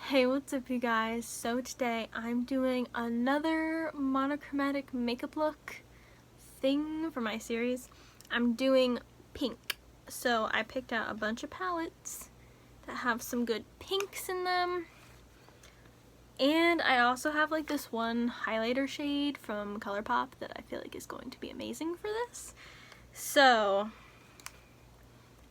Hey, what's up you guys? So today I'm doing another monochromatic makeup look thing for my series. I'm doing pink. So I picked out a bunch of palettes that have some good pinks in them. And I also have like this one highlighter shade from ColourPop that I feel like is going to be amazing for this. So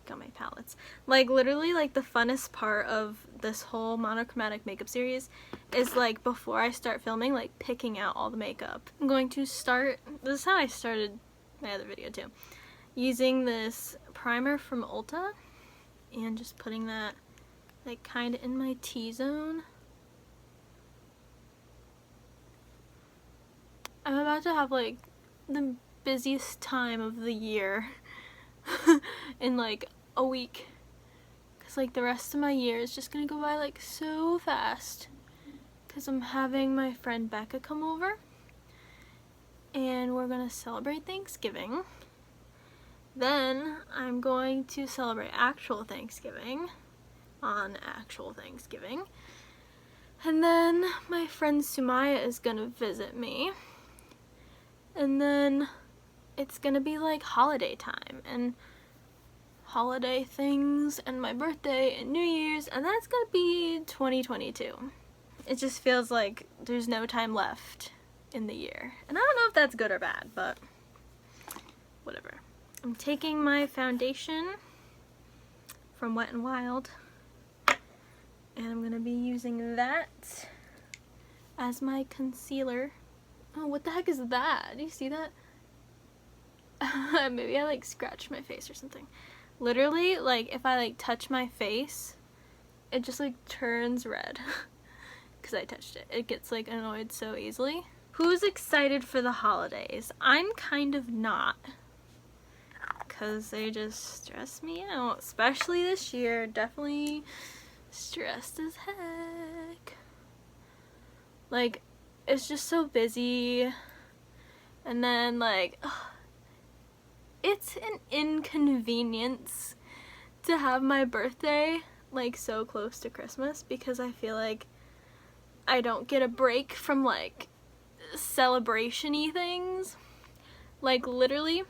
got my palettes. Like literally like the funnest part of this whole monochromatic makeup series is like before I start filming, like picking out all the makeup. I'm going to start, this is how I started my other video too, using this primer from Ulta and just putting that like kind of in my T-zone. I'm about to have like the busiest time of the year in like a week, because like the rest of my year is just gonna go by like so fast because I'm having my friend Becca come over and we're gonna celebrate Thanksgiving. Then I'm going to celebrate actual Thanksgiving on actual Thanksgiving, and then my friend Sumaya is gonna visit me, and then it's gonna be like holiday time and holiday things and my birthday and New Year's, and that's gonna be 2022. It just feels like there's no time left in the year. And I don't know if that's good or bad, but whatever. I'm taking my foundation from Wet n Wild and I'm gonna be using that as my concealer. Oh, what the heck is that? Do you see that? Maybe I like scratched my face or something. Literally, like, if I like touch my face, it just like turns red because I touched it. It gets like annoyed so easily. Who's excited for the holidays? I'm kind of not, because they just stress me out, especially this year. Definitely stressed as heck. Like, it's just so busy, and then like, it's an inconvenience to have my birthday like so close to Christmas, because I feel like I don't get a break from like celebration-y things. Like literally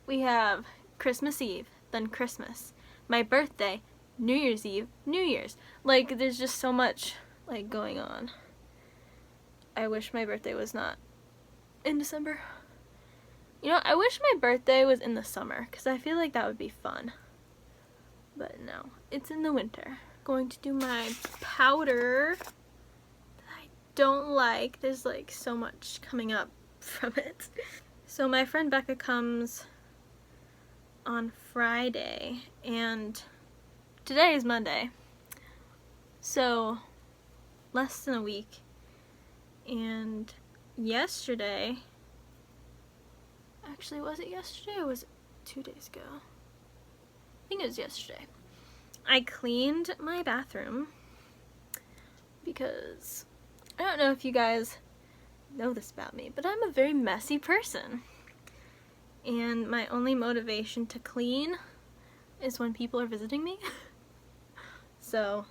we have Christmas Eve, then Christmas, my birthday, New Year's Eve, New Year's. Like there's just so much like going on. I wish my birthday was not in December. You know, I wish my birthday was in the summer, because I feel like that would be fun. But no, it's in the winter. Going to do my powder that I don't like. There's like so much coming up from it. So my friend Becca comes on Friday, and today is Monday. So less than a week. And yesterday, actually, was it yesterday or was it 2 days ago? I think it was yesterday. I cleaned my bathroom because I don't know if you guys know this about me, but I'm a very messy person. And my only motivation to clean is when people are visiting me. So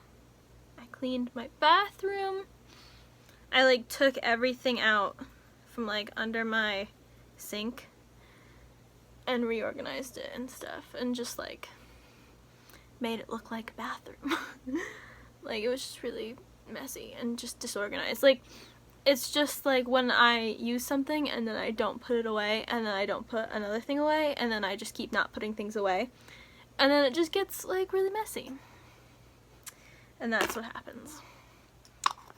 I cleaned my bathroom. I like took everything out from like under my sink and reorganized it and stuff, and just like made it look like a bathroom. Like it was just really messy and just disorganized. Like it's just like when I use something and then I don't put it away, and then I don't put another thing away, and then I just keep not putting things away, and then it just gets like really messy, and that's what happens.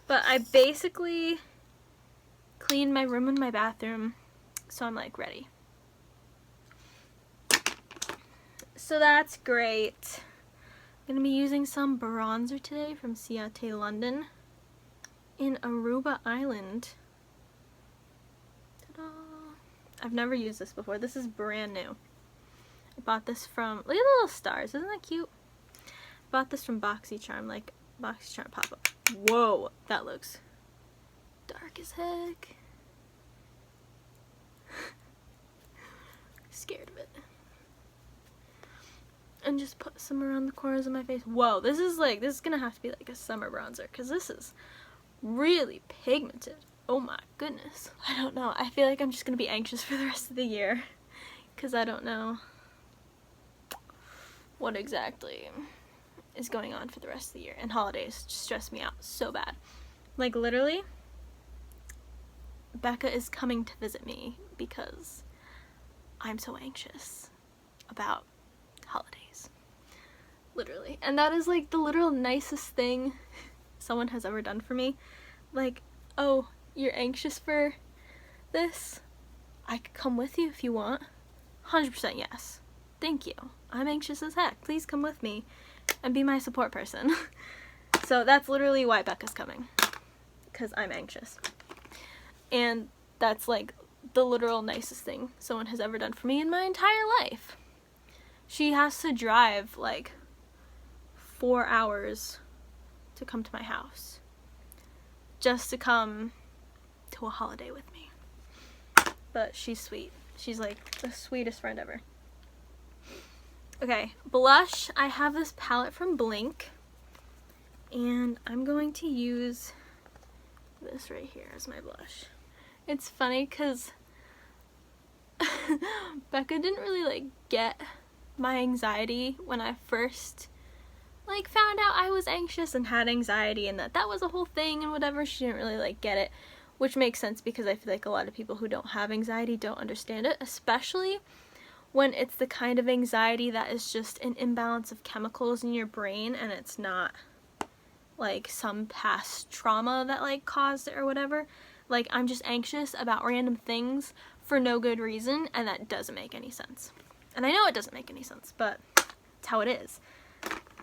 But I basically cleaned my room and my bathroom, so I'm like ready. So that's great. I'm gonna be using some bronzer today from Ciate London in Aruba Island. Ta-da! I've never used this before. This is brand new. I bought this from, look at the little stars, isn't that cute? I bought this from BoxyCharm, like BoxyCharm pop-up. Whoa, that looks dark as heck. Scared of it. and just put some around the corners of my face. Whoa, this is gonna have to be like a summer bronzer, because this is really pigmented. Oh my goodness. I don't know. I feel like I'm just gonna be anxious for the rest of the year, because I don't know what exactly is going on for the rest of the year, and holidays just stress me out so bad. Like, literally, Becca is coming to visit me because I'm so anxious about holidays. Literally. And that is like the literal nicest thing someone has ever done for me. Like, oh, you're anxious for this? I could come with you if you want. 100% yes. Thank you. I'm anxious as heck. Please come with me and be my support person. So that's literally why Becca's coming. Because I'm anxious. And that's like the literal nicest thing someone has ever done for me in my entire life. She has to drive like 4 hours to come to my house just to come to a holiday with me. But she's sweet. She's like the sweetest friend ever. Okay, blush. I have this palette from Blink, and I'm going to use this right here as my blush. It's funny because Becca didn't really like get my anxiety when I first like found out I was anxious and had anxiety, and that was a whole thing and whatever. She didn't really like get it, which makes sense because I feel like a lot of people who don't have anxiety don't understand it, especially when it's the kind of anxiety that is just an imbalance of chemicals in your brain, and it's not like some past trauma that like caused it or whatever. Like, I'm just anxious about random things for no good reason, and that doesn't make any sense. And I know it doesn't make any sense, but it's how it is.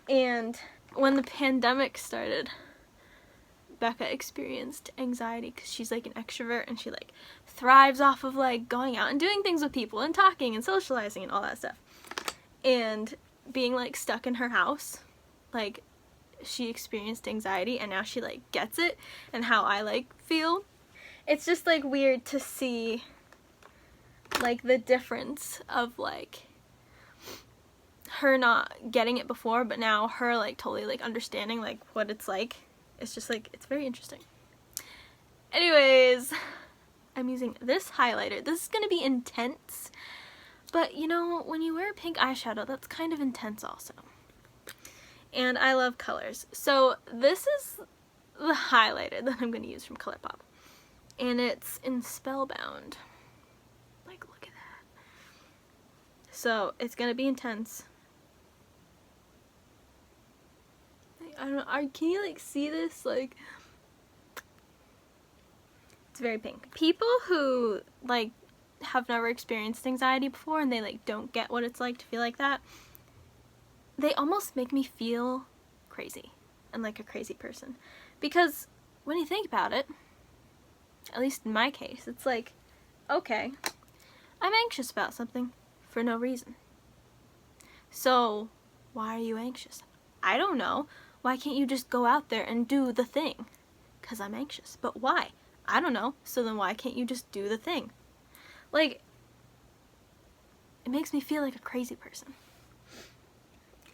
And when the pandemic started, Becca experienced anxiety because she's like an extrovert, and she like thrives off of like going out and doing things with people and talking and socializing and all that stuff. And being like stuck in her house, like, she experienced anxiety, and now she like gets it and how I like feel. It's just like weird to see like the difference of like her not getting it before, but now her like totally like understanding like what it's like. It's just like, it's very interesting. Anyways, I'm using this highlighter. This is gonna be intense, but you know, when you wear pink eyeshadow, that's kind of intense also. And I love colors. So this is the highlighter that I'm gonna use from ColourPop. And it's in Spellbound. Like, look at that. So it's gonna be intense. I don't know, can you like see this? Like, it's very pink. People who like have never experienced anxiety before and they like don't get what it's like to feel like that, they almost make me feel crazy and like a crazy person. Because when you think about it, at least in my case, it's like, okay, I'm anxious about something for no reason. So why are you anxious? I don't know. Why can't you just go out there and do the thing? Because I'm anxious. But why? I don't know. So then why can't you just do the thing? Like, it makes me feel like a crazy person.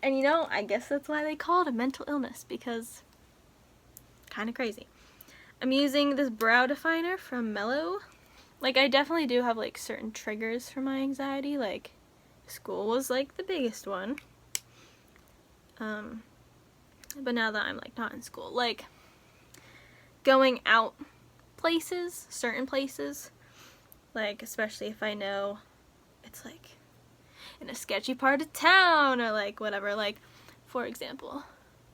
And you know, I guess that's why they call it a mental illness, because kind of crazy. I'm using this brow definer from Mellow. Like, I definitely do have like certain triggers for my anxiety. Like, school was like the biggest one. But now that I'm like not in school, like going out places, certain places, like especially if I know it's like in a sketchy part of town or like whatever. Like, for example,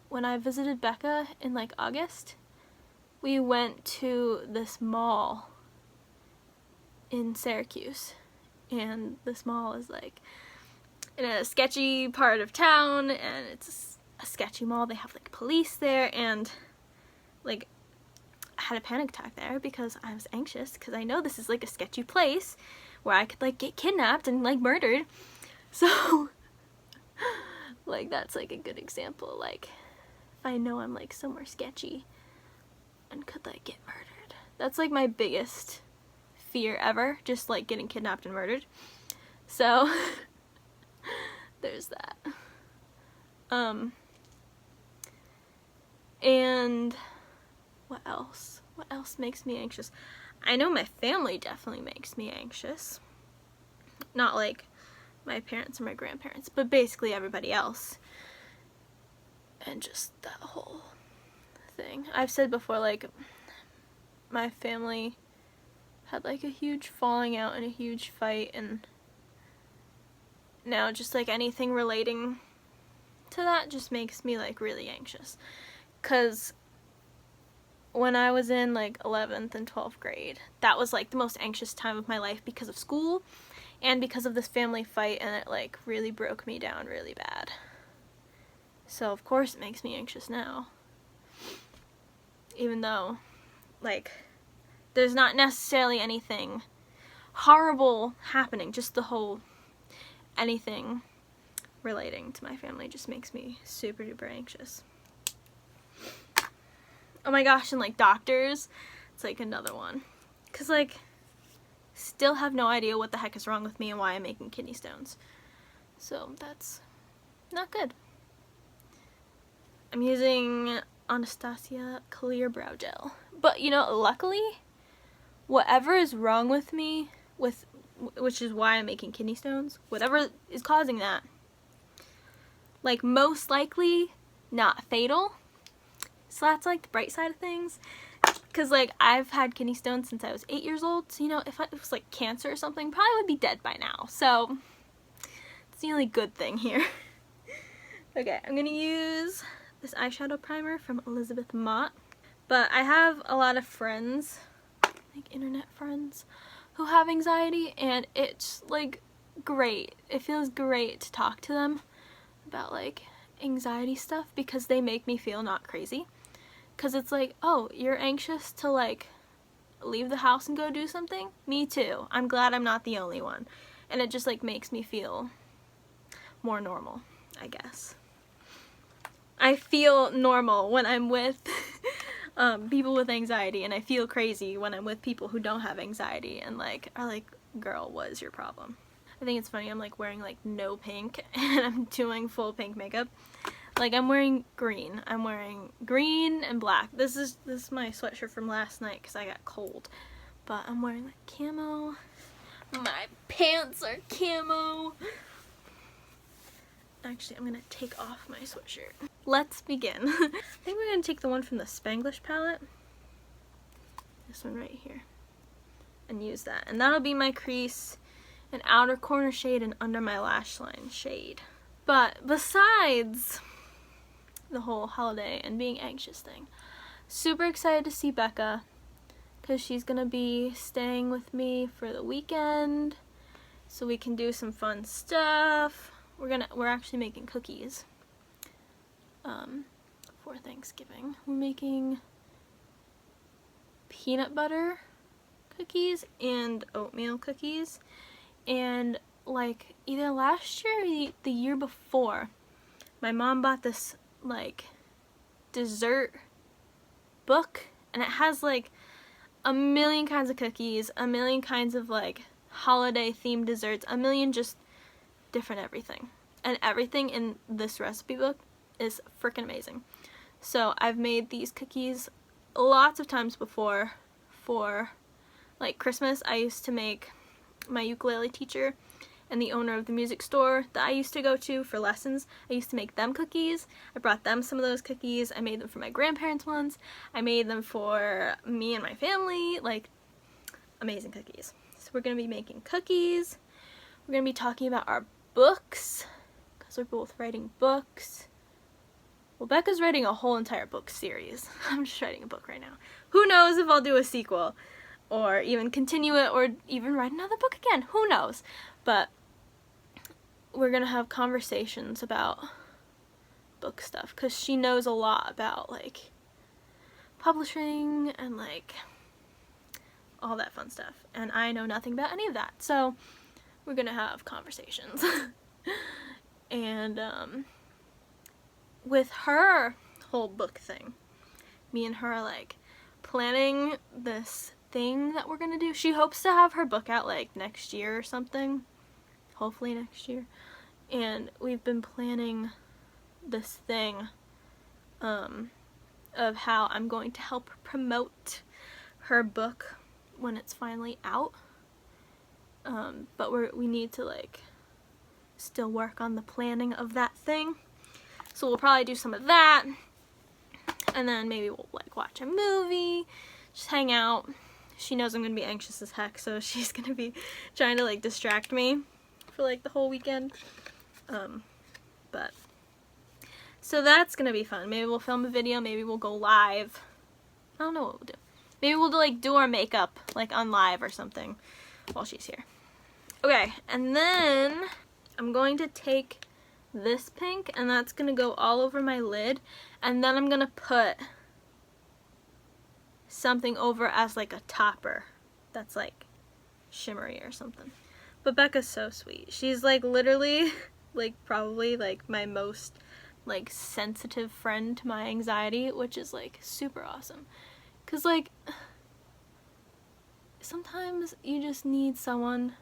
when I visited Becca in like August, we went to this mall in Syracuse, and this mall is like in a sketchy part of town, and it's a sketchy mall. They have like police there, and like I had a panic attack there because I was anxious because I know this is like a sketchy place where I could like get kidnapped and like murdered. So like that's like a good example. Like, if I know I'm like somewhere sketchy and could like get murdered, that's like my biggest fear ever, just like getting kidnapped and murdered. So there's that. And what else? What else makes me anxious? I know my family definitely makes me anxious. Not like my parents or my grandparents, but basically everybody else. And just that whole thing. I've said before, like, my family had like a huge falling out and a huge fight, and now just like anything relating to that just makes me like really anxious. Cause when I was in like 11th and 12th grade, that was like the most anxious time of my life because of school and because of this family fight, and it like really broke me down really bad. So of course it makes me anxious now. Even though like there's not necessarily anything horrible happening, just the whole anything relating to my family just makes me super duper anxious. Oh my gosh, and like doctors, it's like another one. Cause like, still have no idea what the heck is wrong with me and why I'm making kidney stones. So that's not good. I'm using Anastasia Clear Brow Gel. But you know, luckily, whatever is wrong with me, which is why I'm making kidney stones, whatever is causing that, like most likely not fatal. So that's like the bright side of things. Because like I've had kidney stones since I was 8 years old. So you know, if it was like cancer or something, probably would be dead by now. So it's the only good thing here. Okay, I'm gonna use this eyeshadow primer from Elizabeth Mott. But I have a lot of friends, like internet friends, who have anxiety, and it's like great. It feels great to talk to them about like anxiety stuff because they make me feel not crazy. Because it's like, oh, you're anxious to like leave the house and go do something? Me too. I'm glad I'm not the only one. And it just like makes me feel more normal, I guess. I feel normal when I'm with people with anxiety, and I feel crazy when I'm with people who don't have anxiety and like are like, girl, what is your problem? I think it's funny, I'm like wearing like no pink and I'm doing full pink makeup. Like I'm wearing green. I'm wearing green and black. This is my sweatshirt from last night because I got cold. But I'm wearing like camo. My pants are camo. Actually, I'm gonna take off my sweatshirt. Let's begin. I think we're gonna take the one from the Spanglish palette. This one right here. And use that. And that'll be my crease and outer corner shade and under my lash line shade. But besides the whole holiday and being anxious thing, super excited to see Becca because she's gonna be staying with me for the weekend so we can do some fun stuff. We're actually making cookies for Thanksgiving. We're making peanut butter cookies and oatmeal cookies, and like either last year or the year before, my mom bought this like dessert book, and it has like a million kinds of cookies, a million kinds of like holiday themed desserts, a million just different everything. And everything in this recipe book is freaking amazing. So I've made these cookies lots of times before for like Christmas. I used to make my ukulele teacher and the owner of the music store that I used to go to for lessons. I used to make them cookies. I brought them some of those cookies. I made them for my grandparents once. I made them for me and my family. Like, amazing cookies. So we're going to be making cookies. We're going to be talking about our books, because we're both writing books. Well, Becca's writing a whole entire book series. I'm just writing a book right now. Who knows if I'll do a sequel, or even continue it, or even write another book again. Who knows? But we're gonna have conversations about book stuff, because she knows a lot about like publishing and like all that fun stuff, and I know nothing about any of that. So we're gonna have conversations. And with her whole book thing, me and her are like planning this thing that we're gonna do. She hopes to have her book out like next year or something, hopefully next year. And we've been planning this thing of how I'm going to help promote her book when it's finally out. But we need to like still work on the planning of that thing. So we'll probably do some of that, and then maybe we'll like watch a movie, just hang out. She knows I'm gonna be anxious as heck, so she's gonna be trying to like distract me for like the whole weekend. But so that's gonna be fun. Maybe we'll film a video, maybe we'll go live. I don't know what we'll do. Maybe we'll like do our makeup like on live or something while she's here. Okay, and then I'm going to take this pink and that's gonna go all over my lid, and then I'm gonna put something over as like a topper that's like shimmery or something. But Becca's so sweet. She's like literally like probably like my most like sensitive friend to my anxiety, which is like super awesome. Cause like sometimes you just need someone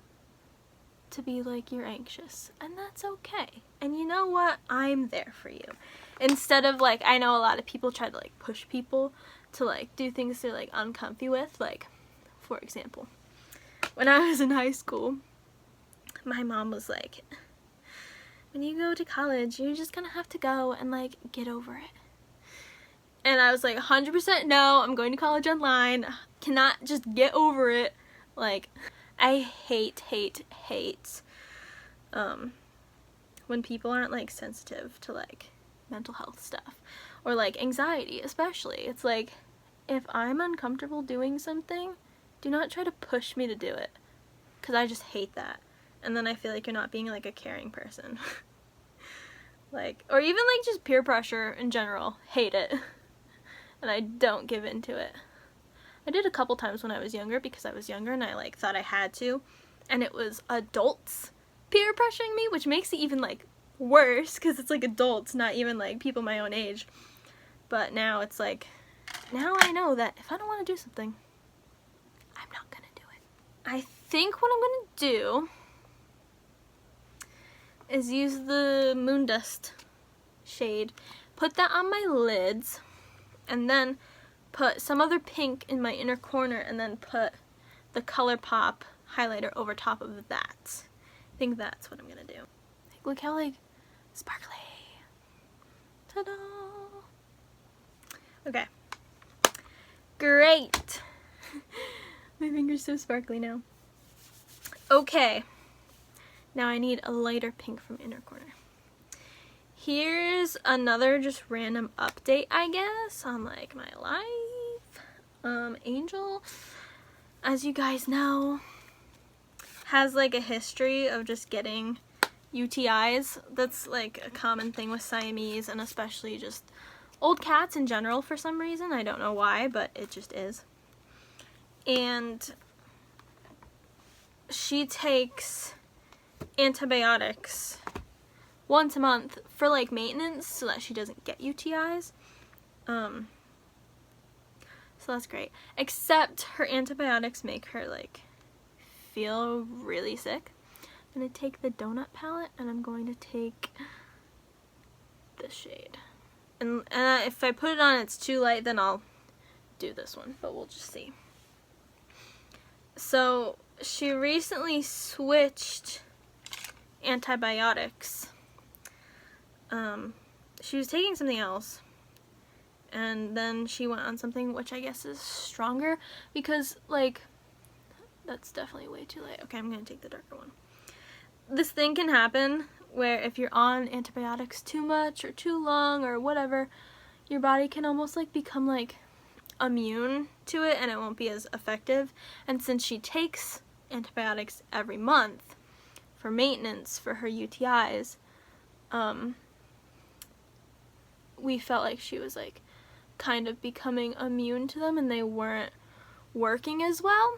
to be like, you're anxious, and that's okay. And you know what? I'm there for you. Instead of like, I know a lot of people try to like push people to like do things they're like uncomfy with. Like, for example, when I was in high school, my mom was like, when you go to college, you're just gonna have to go and like get over it. And I was like, 100% no, I'm going to college online. Cannot just get over it. Like, I hate when people aren't like sensitive to like mental health stuff or like anxiety especially. It's like, if I'm uncomfortable doing something, do not try to push me to do it, because I just hate that. And then I feel like you're not being like a caring person. Like, or even like just peer pressure in general, hate it. And I don't give into it. I did a couple times when I was younger because I was younger and I like thought I had to, and it was adults peer pressuring me, which makes it even like worse because it's like adults, not even like people my own age. But now it's like, now I know that if I don't want to do something, I'm not gonna do it. I think what I'm gonna do is use the Moon Dust shade, put that on my lids, and then put some other pink in my inner corner, and then put the ColourPop highlighter over top of that. I think that's what I'm gonna do. Like, look how like sparkly. Ta-da! Okay. Great. My finger's so sparkly now. Okay. Now I need a lighter pink from inner corner. Here's another just random update, I guess, on like my life. Angel, as you guys know, has like a history of just getting UTIs. That's like a common thing with Siamese, and especially just old cats in general for some reason. I don't know why, but it just is. And she takes antibiotics once a month for like maintenance so that she doesn't get UTIs. So that's great. Except her antibiotics make her like feel really sick. I'm gonna take the donut palette and I'm going to take this shade. And if I put it on it's too light, then I'll do this one, but we'll just see. So she recently switched antibiotics. She was taking something else, and then she went on something which I guess is stronger, because like, that's definitely way too light. Okay, I'm gonna take the darker one. This thing can happen where if you're on antibiotics too much or too long or whatever, your body can almost like become like immune to it and it won't be as effective. And since she takes antibiotics every month for maintenance for her UTIs, we felt like she was like kind of becoming immune to them and they weren't working as well.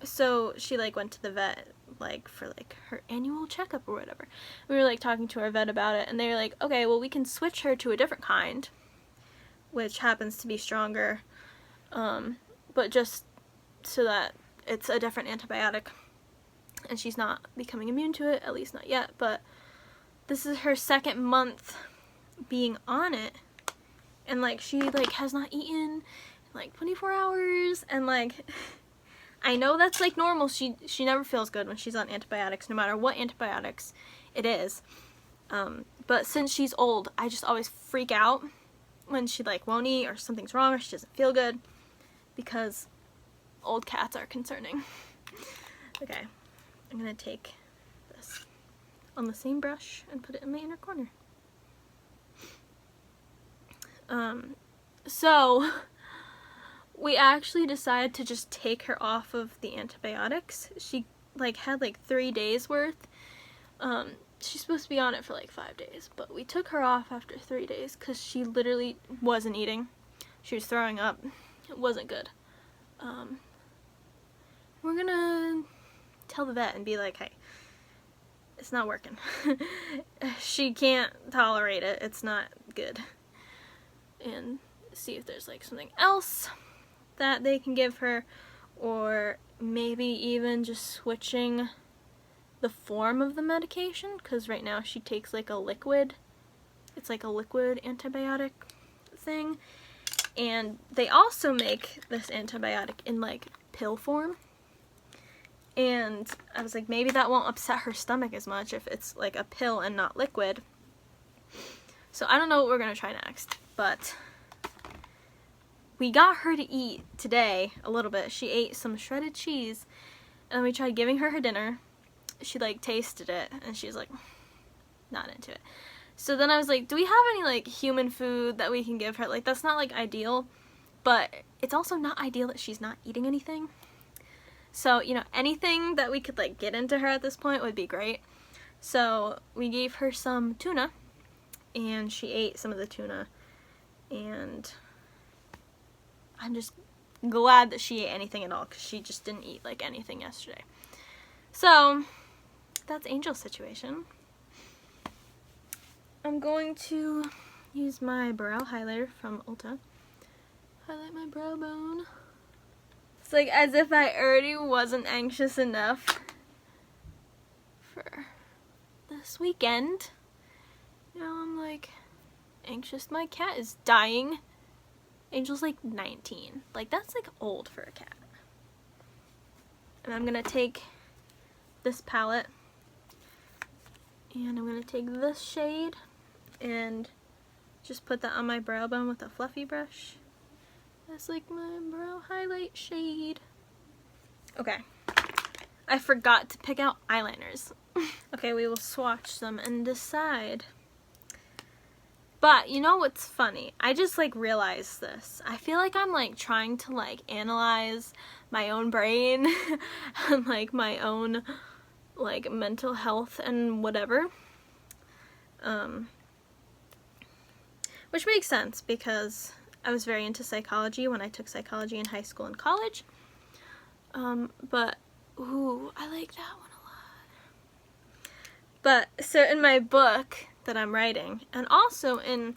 So she like went to the vet like for like her annual checkup or whatever. We were like talking to our vet about it and they were like, okay, well we can switch her to a different kind, which happens to be stronger, but just so that it's a different antibiotic and she's not becoming immune to it, at least not yet. But this is her second month being on it, and like she like has not eaten in like 24 hours, and like I know that's like normal. She never feels good when she's on antibiotics, no matter what antibiotics it is. But since she's old, I just always freak out when she like won't eat or something's wrong or she doesn't feel good, because old cats are concerning. Okay, I'm gonna take this on the same brush and put it in my inner corner. So we actually decided to just take her off of the antibiotics. She like had like 3 days worth. She's supposed to be on it for like 5 days, but we took her off after 3 days because she literally wasn't eating. She was throwing up. It wasn't good. We're gonna tell the vet and be like, hey, it's not working. She can't tolerate it. It's not good. And see if there's like something else that they can give her, or maybe even just switching the form of the medication, because right now she takes like a liquid. It's like a liquid antibiotic thing, and they also make this antibiotic in like pill form, and I was like, maybe that won't upset her stomach as much if it's like a pill and not liquid. So I don't know what we're gonna try next, but we got her to eat today a little bit. She ate some shredded cheese, and then we tried giving her dinner. She like tasted it and she's like not into it. So then I was like, do we have any like human food that we can give her? Like, that's not like ideal, but it's also not ideal that she's not eating anything. So, you know, anything that we could like get into her at this point would be great. So we gave her some tuna, and she ate some of the tuna, and I'm just glad that she ate anything at all, because she just didn't eat like anything yesterday. So that's Angel's situation. I'm going to use my brow highlighter from Ulta. Highlight my brow bone. It's like as if I already wasn't anxious enough for this weekend. Now I'm like anxious. My cat is dying. Angel's like 19. Like, that's like old for a cat. And I'm gonna take this palette, and I'm gonna take this shade and just put that on my brow bone with a fluffy brush. That's like my brow highlight shade. Okay, I forgot to pick out eyeliners. Okay, we will swatch them and decide. But you know what's funny? I just like realized this. I feel like I'm like trying to like analyze my own brain and like my own like mental health and whatever. Which makes sense, because I was very into psychology when I took psychology in high school and college. But ooh, I like that one a lot. But so in my book that I'm writing, and also in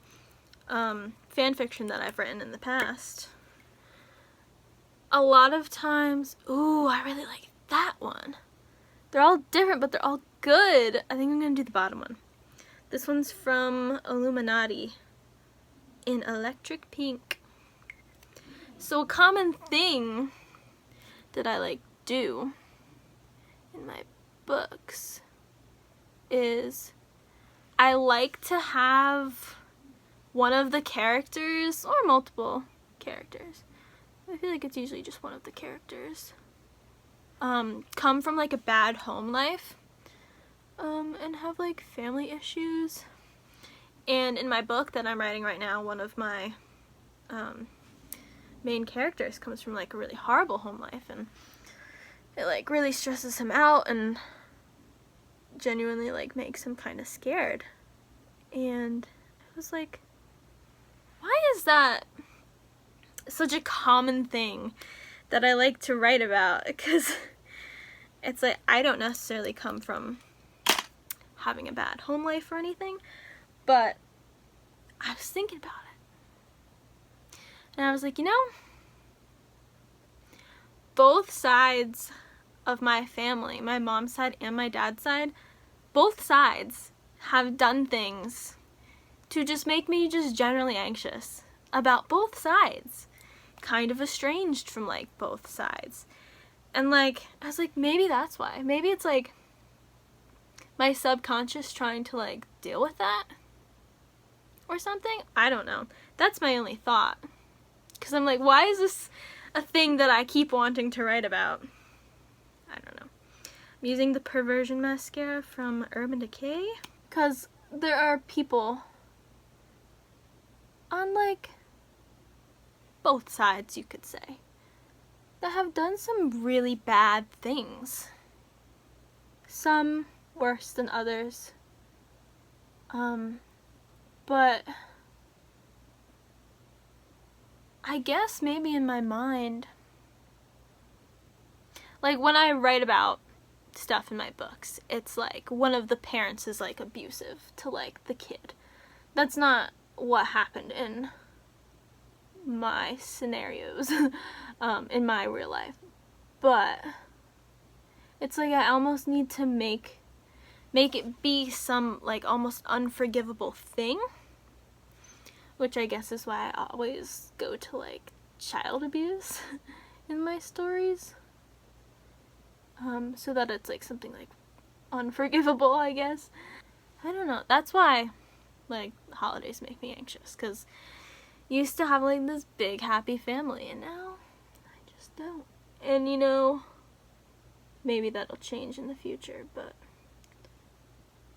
fan fiction that I've written in the past, a lot of times, ooh, I really like that one. They're all different, but they're all good. I think I'm gonna do the bottom one. This one's from Illuminati in electric pink. So a common thing that I like do in my books is I like to have one of the characters, or multiple characters, I feel like it's usually just one of the characters, come from like a bad home life, and have like family issues. And in my book that I'm writing right now, one of my main characters comes from like a really horrible home life, and it like really stresses him out and genuinely like makes him kind of scared. And I was like, why is that such a common thing that I like to write about? Because it's like, I don't necessarily come from having a bad home life or anything, but I was thinking about it, and I was like, you know, both sides of my family, my mom's side and my dad's side, both sides have done things to just make me just generally anxious about both sides. Kind of estranged from like both sides. And like, I was like, maybe that's why. Maybe it's like my subconscious trying to like deal with that or something. I don't know. That's my only thought. Because I'm like, why is this a thing that I keep wanting to write about? I don't know. I'm using the Perversion mascara from Urban Decay. Because there are people on like both sides, you could say, that have done some really bad things. Some worse than others. But I guess maybe in my mind, like when I write about stuff in my books, it's like one of the parents is like abusive to like the kid. That's not what happened in my scenarios in my real life. But it's like I almost need to make it be some like almost unforgivable thing, which I guess is why I always go to like child abuse in my stories, so that it's like something like unforgivable, I guess. I don't know. That's why like holidays make me anxious, because used to have like this big happy family and now I just don't. And you know, maybe that'll change in the future, but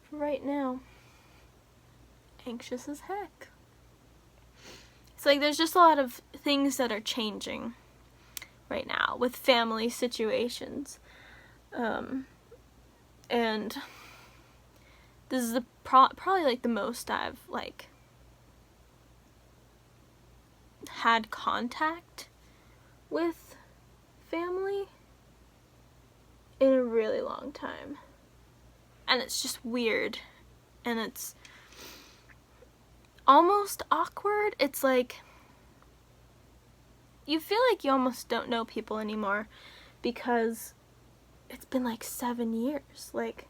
for right now, anxious as heck. It's like there's just a lot of things that are changing right now with family situations. And this is probably like the most I've like had contact with family in a really long time. And it's just weird. And it's almost awkward. It's like you feel like you almost don't know people anymore because it's been like 7 years. Like,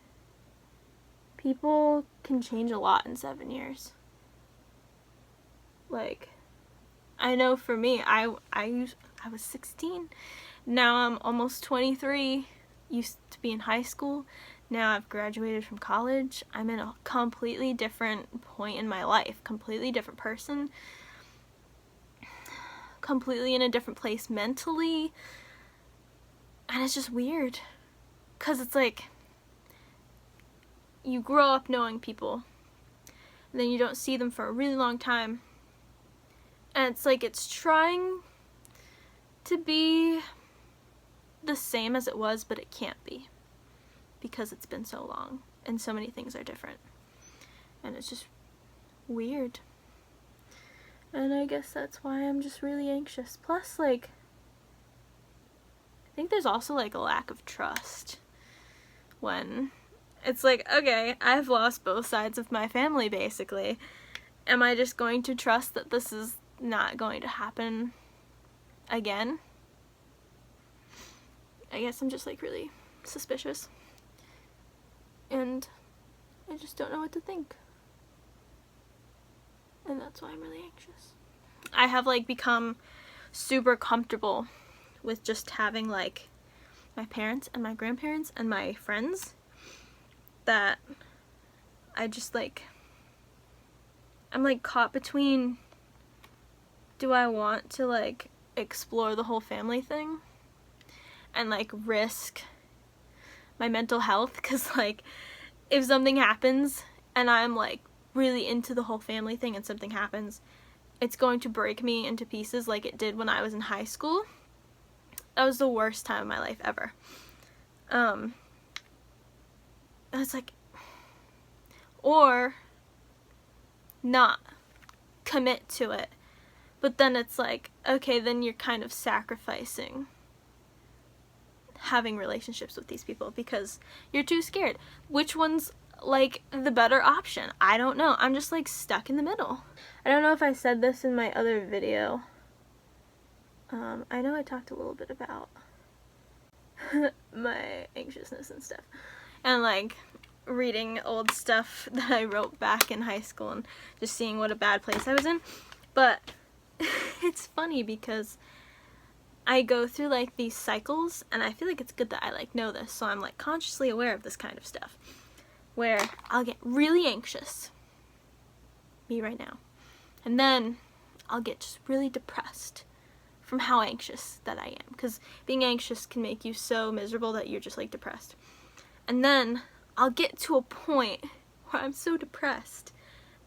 people can change a lot in 7 years. Like, I know for me, I was 16. Now I'm almost 23. Used to be in high school. Now I've graduated from college. I'm in a completely different point in my life. Completely different person. Completely in a different place mentally. And it's just weird. Because it's like, you grow up knowing people. And then you don't see them for a really long time. And it's like it's trying to be the same as it was, but it can't be. Because it's been so long. And so many things are different. And it's just weird. And I guess that's why I'm just really anxious. Plus, like, I think there's also, like, a lack of trust. When it's like, okay, I've lost both sides of my family, basically. Am I just going to trust that this is not going to happen again? I guess I'm just, like, really suspicious. And I just don't know what to think. And that's why I'm really anxious. I have, like, become super comfortable with just having, like, my parents and my grandparents and my friends, that I just, like, I'm, like, caught between, do I want to, like, explore the whole family thing and, like, risk my mental health? Because, like, if something happens and I'm, like, really into the whole family thing and something happens, it's going to break me into pieces like it did when I was in high school. That was the worst time of my life ever. And it's like, or not commit to it, but then it's like, okay, then you're kind of sacrificing having relationships with these people because you're too scared. Which one's like the better option? I don't know. I'm just like stuck in the middle. I don't know if I said this in my other video. I know I talked a little bit about my anxiousness and stuff, and like reading old stuff that I wrote back in high school and just seeing what a bad place I was in. But it's funny because I go through like these cycles, and I feel like it's good that I like know this, so I'm like consciously aware of this kind of stuff, where I'll get really anxious, me right now, and then I'll get just really depressed from how anxious that I am, because being anxious can make you so miserable that you're just like depressed. And then I'll get to a point where I'm so depressed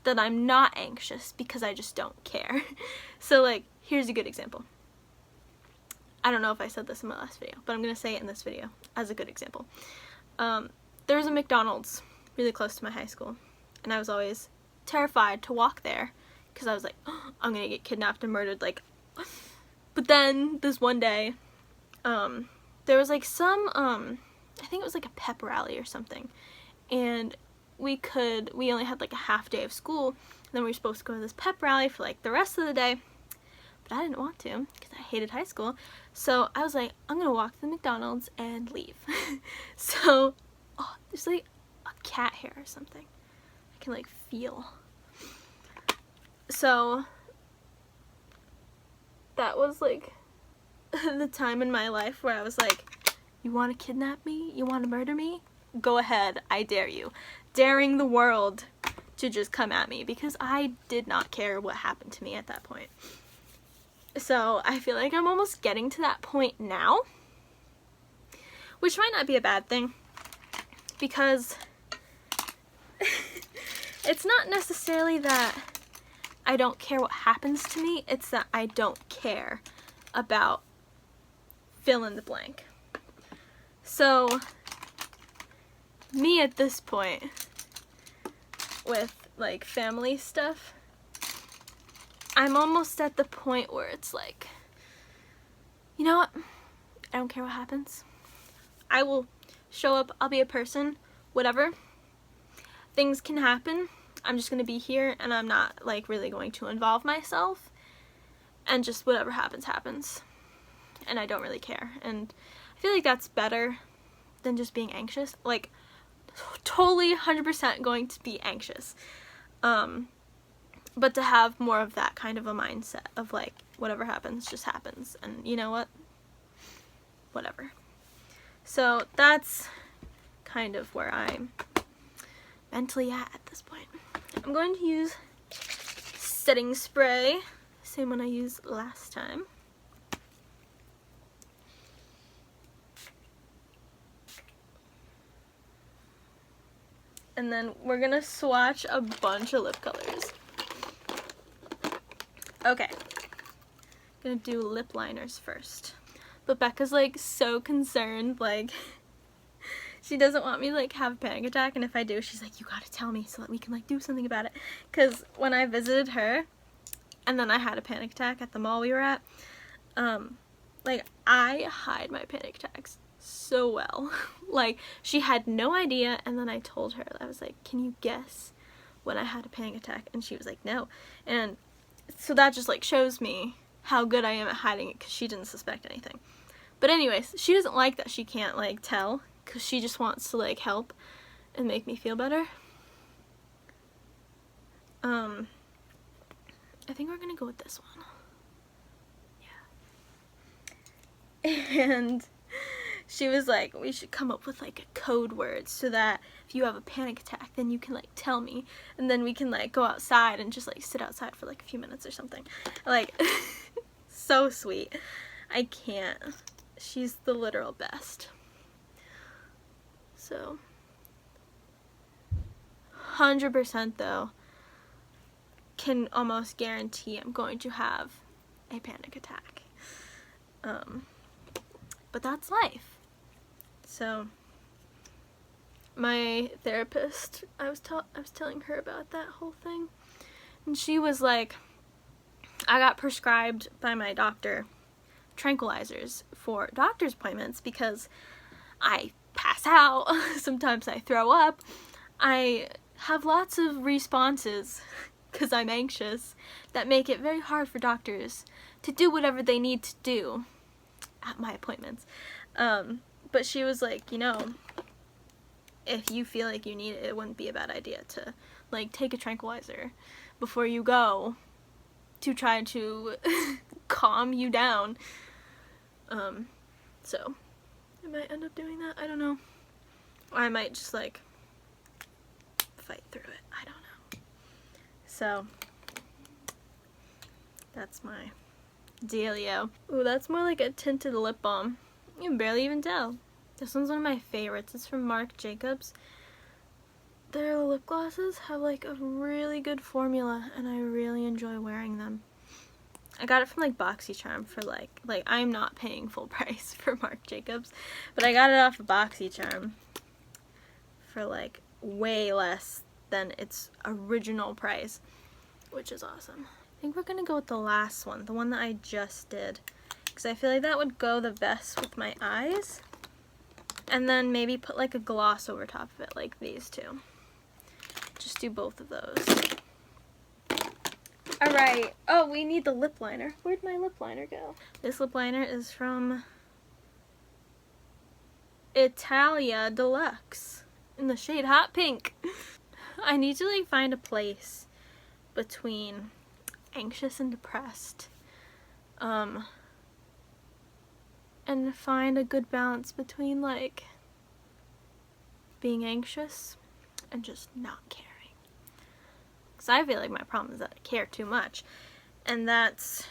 that I'm not anxious because I just don't care. So like, here's a good example. I don't know if I said this in my last video, but I'm gonna say it in this video as a good example. There was a McDonald's really close to my high school, and I was always terrified to walk there because I was like, oh, I'm gonna get kidnapped and murdered, like. But then this one day, there was like some, I think it was like a pep rally or something, and we only had like a half day of school, and then we were supposed to go to this pep rally for like the rest of the day, but I didn't want to because I hated high school. So I was like, I'm gonna walk to the McDonald's and leave. So, oh, there's like a cat hair or something I can like feel. So that was like the time in my life where I was like, you want to kidnap me? You want to murder me? Go ahead, I dare you. Daring the world to just come at me, because I did not care what happened to me at that point. So I feel like I'm almost getting to that point now, which might not be a bad thing, because it's not necessarily that I don't care what happens to me, it's that I don't care about fill in the blank. So me at this point with like family stuff, I'm almost at the point where it's like, you know what, I don't care what happens. I will show up, I'll be a person, whatever. Things can happen. I'm just gonna be here, and I'm not like really going to involve myself, and just whatever happens, happens. And I don't really care. And I feel like that's better than just being anxious. Like, totally 100% going to be anxious. But to have more of that kind of a mindset of like, whatever happens, just happens. And you know what? Whatever. So that's kind of where I'm mentally at this point. I'm going to use setting spray, same one I used last time. And then we're gonna swatch a bunch of lip colors. Okay, I'm gonna do lip liners first. But Becca's like so concerned, like she doesn't want me to like have a panic attack, and if I do, she's like, you gotta tell me so that we can like do something about it. Because when I visited her and then I had a panic attack at the mall we were at, like I hide my panic attacks so well. Like she had no idea, and then I told her, I was like, can you guess when I had a panic attack? And she was like, no. And so that just like shows me how good I am at hiding it, because she didn't suspect anything. But anyways, she doesn't like that she can't like tell, because she just wants to like help and make me feel better. I think we're gonna go with this one. Yeah. And she was like, we should come up with like a code word so that if you have a panic attack, then you can like tell me, and then we can like go outside and just like sit outside for like a few minutes or something. Like, so sweet. I can't. She's the literal best. So 100% though, can almost guarantee I'm going to have a panic attack. But that's life. So my therapist, I was telling her about that whole thing, and she was like, I got prescribed by my doctor tranquilizers for doctor's appointments because I pass out, sometimes I throw up, I have lots of responses because I'm anxious that make it very hard for doctors to do whatever they need to do at my appointments. But she was like, you know, if you feel like you need it, it wouldn't be a bad idea to like take a tranquilizer before you go to try to calm you down. So I might end up doing that, I don't know. Or I might just like fight through it, I don't know. So that's my dealio. Ooh, that's more like a tinted lip balm. You can barely even tell. This one's one of my favorites. It's from Marc Jacobs. Their lip glosses have like a really good formula and I really enjoy wearing them. I got it from like BoxyCharm for like I'm not paying full price for Marc Jacobs, but I got it off of BoxyCharm for like way less than its original price, which is awesome. I think we're gonna go with the last one, the one that I just did, because I feel like that would go the best with my eyes. And then maybe put like a gloss over top of it, like these two. Just do both of those. Alright, oh, we need the lip liner. Where'd my lip liner go? This lip liner is from Italia Deluxe in the shade Hot Pink. I need to like find a place between anxious and depressed. And find a good balance between like being anxious and just not caring. Because I feel like my problem is that I care too much. And that's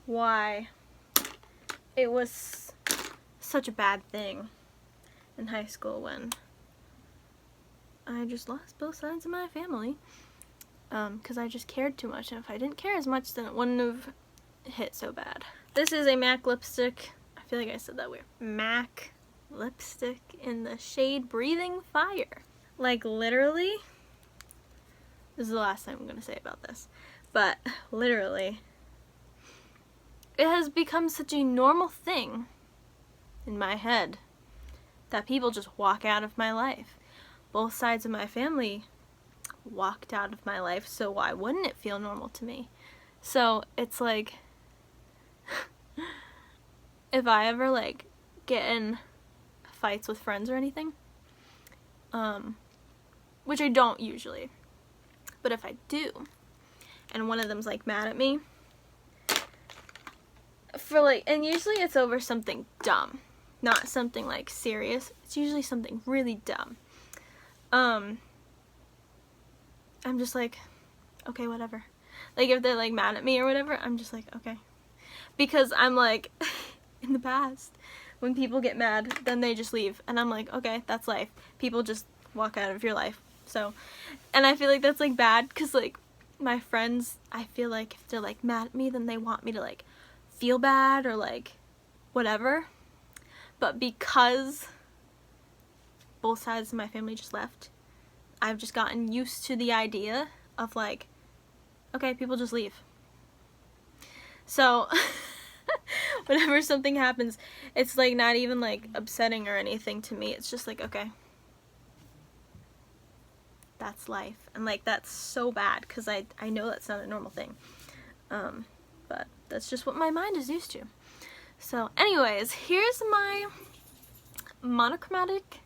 why it was such a bad thing in high school when I just lost both sides of my family. Because I just cared too much. And if I didn't care as much, then it wouldn't have hit so bad. This is a MAC lipstick. I feel like I said that weird. MAC lipstick in the shade Breathing Fire. Like literally, this is the last time I'm going to say about this, but literally, it has become such a normal thing in my head that people just walk out of my life. Both sides of my family walked out of my life, so why wouldn't it feel normal to me? So it's like, if I ever like get in fights with friends or anything, which I don't usually, but if I do, and one of them's like mad at me for like, and usually it's over something dumb, not something like serious, it's usually something really dumb, I'm just like, okay, whatever. Like if they're like mad at me or whatever, I'm just like, okay. Because I'm like, in the past, when people get mad, then they just leave. And I'm like, okay, that's life. People just walk out of your life. So, and I feel like that's like bad because like my friends, I feel like if they're like mad at me, then they want me to like feel bad or like whatever. But because both sides of my family just left, I've just gotten used to the idea of like, okay, people just leave. So whenever something happens, it's like not even like upsetting or anything to me. It's just like, okay, that's life. And like that's so bad because I know that's not a normal thing. But that's just what my mind is used to. So anyways, here's my monochromatic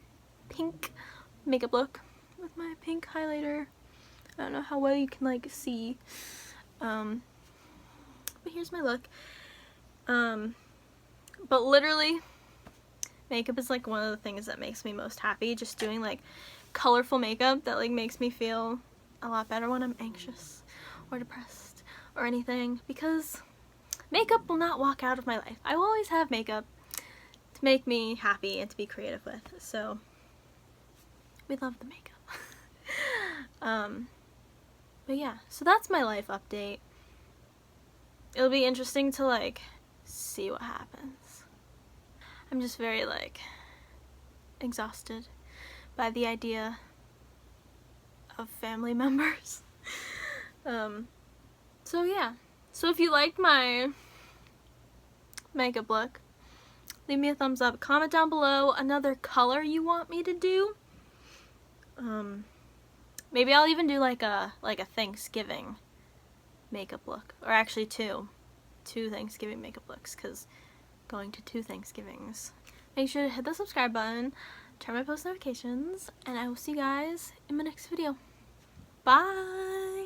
pink makeup look with my pink highlighter. I don't know how well you can like see, but here's my look. But literally makeup is like one of the things that makes me most happy, just doing like colorful makeup that like makes me feel a lot better when I'm anxious or depressed or anything, because makeup will not walk out of my life. I will always have makeup to make me happy and to be creative with, so we love the makeup. But yeah, so that's my life update. It'll be interesting to like see what happens. I'm just very like exhausted by the idea of family members. So yeah, so if you liked my makeup look, leave me a thumbs up, comment down below another color you want me to do. Maybe I'll even do like a Thanksgiving makeup look, or actually two Thanksgiving makeup looks, because going to 2 Thanksgivings. Make sure to hit the subscribe button, turn my post notifications, and I will see you guys in my next video. Bye!